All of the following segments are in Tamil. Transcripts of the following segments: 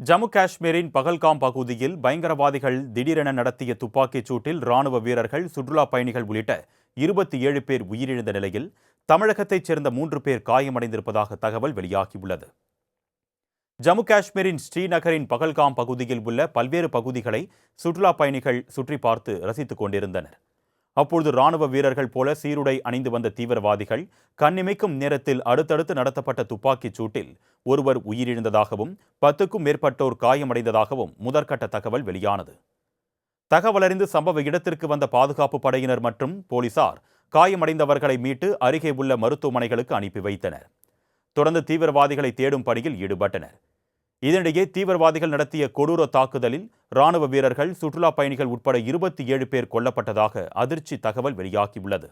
ஜம்மு காஷ்மீரின் பகல்காம் பகுதியில் பயங்கரவாதிகள் திடீரென நடத்திய துப்பாக்கிச் சூட்டில் ராணுவ வீரர்கள், சுற்றுலா பயணிகள் உள்ளிட்ட 27 பேர் உயிரிழந்த நிலையில் தமிழகத்தைச் சேர்ந்த 3 பேர் காயமடைந்திருப்பதாக தகவல் வெளியாகியுள்ளது. ஜம்மு காஷ்மீரின் ஸ்ரீநகரின் பகல்காம் பகுதியில் உள்ள பல்வேறு பகுதிகளை சுற்றுலா பயணிகள் சுற்றி பார்த்து ரசித்துக் கொண்டிருந்தனர். அப்பொழுது ராணுவ வீரர்கள் போல சீருடை அணிந்து வந்த தீவிரவாதிகள் கண்ணிமைக்கும் நேரத்தில் அடுத்தடுத்து நடத்தப்பட்ட துப்பாக்கிச் சூட்டில் ஒருவர் உயிரிழந்ததாகவும் 10க்கும் மேற்பட்டோர் காயமடைந்ததாகவும் முதற்கட்ட தகவல் வெளியானது. தகவலறிந்து சம்பவ இடத்திற்கு வந்த பாதுகாப்பு படையினர் மற்றும் போலீசார் காயமடைந்தவர்களை மீட்டு அருகே உள்ள மருத்துவமனைகளுக்கு அனுப்பி வைத்தனர். தொடர்ந்து தீவிரவாதிகளை தேடும் பணியில் ஈடுபட்டனர். இதனிடையே தீவிரவாதிகள் நடத்திய கொடூர தாக்குதலில் ராணுவ வீரர்கள், சுற்றுலா பயணிகள் உட்பட 27 பேர் கொல்லப்பட்டதாக அதிர்ச்சி தகவல் வெளியாகியுள்ளது.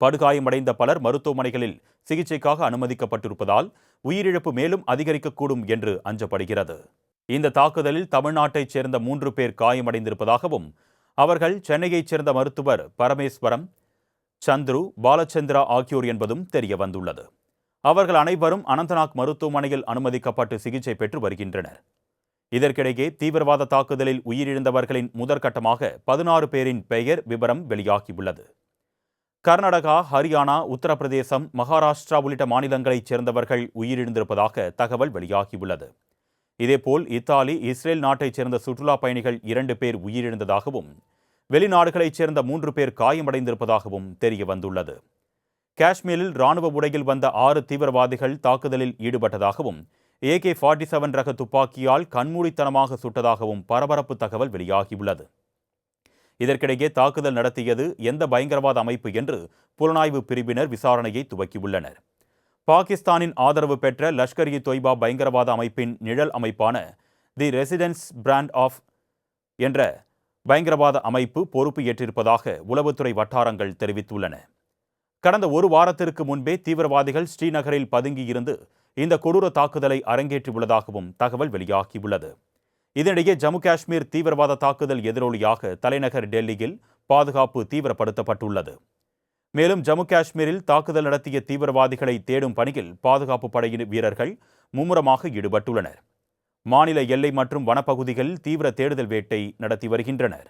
படுகாயமடைந்த பலர் மருத்துவமனைகளில் சிகிச்சைக்காக அனுமதிக்கப்பட்டிருப்பதால் உயிரிழப்பு மேலும் அதிகரிக்கக்கூடும் என்று அஞ்சப்படுகிறது. இந்த தாக்குதலில் தமிழ்நாட்டைச் சேர்ந்த 3 பேர் காயமடைந்திருப்பதாகவும் அவர்கள் சென்னையைச் சேர்ந்த மருத்துவர் பரமேஸ்வரம், சந்துரு, பாலச்சந்திரா ஆகியோர் என்பதும் தெரியவந்துள்ளது. அவர்கள் அனைவரும் அனந்தநாக் மருத்துவமனையில் அனுமதிக்கப்பட்டு சிகிச்சை பெற்று வருகின்றனர். இதற்கிடையே தீவிரவாத தாக்குதலில் உயிரிழந்தவர்களின் முதற்கட்டமாக 16 பேரின் பெயர் விவரம் வெளியாகியுள்ளது. கர்நாடகா, ஹரியானா, உத்தரப்பிரதேசம், மகாராஷ்டிரா உள்ளிட்ட மாநிலங்களைச் சேர்ந்தவர்கள் உயிரிழந்திருப்பதாக தகவல் வெளியாகியுள்ளது. இதேபோல் இத்தாலி, இஸ்ரேல் நாட்டைச் சேர்ந்த சுற்றுலா பயணிகள் 2 பேர் உயிரிழந்ததாகவும் வெளிநாடுகளைச் சேர்ந்த 3 பேர் காயமடைந்திருப்பதாகவும் தெரியவந்துள்ளது. காஷ்மீரில் ராணுவ உடையில் வந்த 6 தீவிரவாதிகள் தாக்குதலில் ஈடுபட்டதாகவும் AK-47 ரக துப்பாக்கியால் கண்மூடித்தனமாக சுட்டதாகவும் பரபரப்பு தகவல் வெளியாகியுள்ளது. இதற்கிடையே தாக்குதல் நடத்தியது எந்த பயங்கரவாத அமைப்பு என்று புலனாய்வு பிரிவினர் விசாரணையை துவக்கியுள்ளனர். பாகிஸ்தானின் ஆதரவு பெற்ற லஷ்கர்-இ-தொய்பா பயங்கரவாத அமைப்பின் நிழல் அமைப்பான தி ரெசிடென்ஸ் பிராண்ட் ஆஃப் என்ற பயங்கரவாத அமைப்பு பொறுப்பு ஏற்றிருப்பதாக உளவுத்துறை வட்டாரங்கள் தெரிவித்துள்ளன. கடந்த ஒரு வாரத்திற்கு முன்பே தீவிரவாதிகள் ஸ்ரீநகரில் பதுங்கியிருந்து இந்த கொடூர தாக்குதலை அரங்கேற்றியுள்ளதாகவும் தகவல் வெளியாகியுள்ளது. இதனிடையே ஜம்மு காஷ்மீர் தீவிரவாத தாக்குதல் எதிரொலியாக தலைநகர் டெல்லியில் பாதுகாப்பு தீவிரப்படுத்தப்பட்டுள்ளது. மேலும் ஜம்மு காஷ்மீரில் தாக்குதல் நடத்திய தீவிரவாதிகளை தேடும் பணியில் பாதுகாப்பு படையின் வீரர்கள் மும்முரமாக ஈடுபட்டுள்ளனர். மாநில எல்லை மற்றும் வனப்பகுதிகளில் தீவிர தேடுதல் வேட்டை நடத்தி வருகின்றனர்.